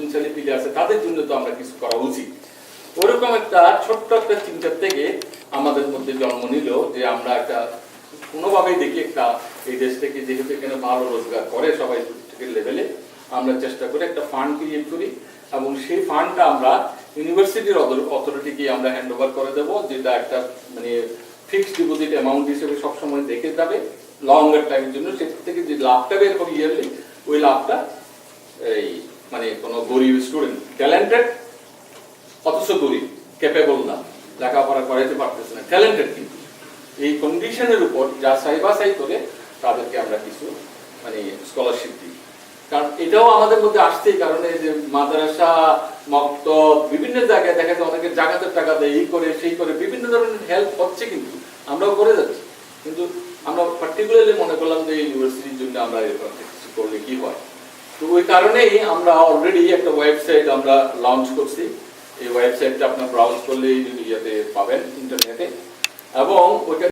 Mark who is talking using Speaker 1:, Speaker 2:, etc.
Speaker 1: নতুন ছেলে পিলে আছে তাদের জন্য তো আমরা কিছু করা উচিত। ওরকম একটা ছোট্ট একটা চিন্তা থেকে আমাদের মধ্যে জন্ম নিল যে আমরা একটা কোনোভাবেই দেখি একটা এই দেশ থেকে যেহেতু এখানে ভালো রোজগার করে সবাই লেভেলে, আমরা চেষ্টা করে একটা ফান্ড ক্রিয়েট করি এবং সেই ফান্ডটা আমরা ইউনিভার্সিটির অথরিটিকে আমরা হ্যান্ড ওভার করে দেবো, যেটা একটা মানে ফিক্সড ডিপোজিট অ্যামাউন্ট হিসেবে সবসময় দেখে যাবে লঙ্গার টাইমের জন্য। সেটা থেকে যে লাভটা বের হবে ইয়ারলি, ওই লাভটা এই মানে কোনো গরিব স্টুডেন্ট ট্যালেন্টেড অথচ গরিব ক্যাপেবল না, লেখাপড়া করাইতে পারতেছে না, ট্যালেন্টেড কিন্তু এই কন্ডিশনের উপর যা সাই করে তাদেরকে আমরা কিছু মানে স্কলারশিপ দিই। কারণ এটাও আমাদের মধ্যে আসছেই, কারণে যে মাদ্রাসা মক্তব বিভিন্ন জায়গায় দেখা যায় অনেকে জাকাতের টাকা দেয়, এই করে সেই করে বিভিন্ন ধরনের হেল্প হচ্ছে, কিন্তু আমরাও করে যাচ্ছি। কিন্তু আমরা পার্টিকুলারলি মনে করলাম যে ইউনিভার্সিটির জন্য আমরা এরকম কিছু করলে কি হয়। তো ওই কারণেই আমরা অলরেডি একটা ওয়েবসাইট আমরা লঞ্চ করছি। এই ওয়েবসাইটটা আপনার ব্রাউজ করলে ইয়াতে পাবেন ইন্টারনেটে, এবং ওইটা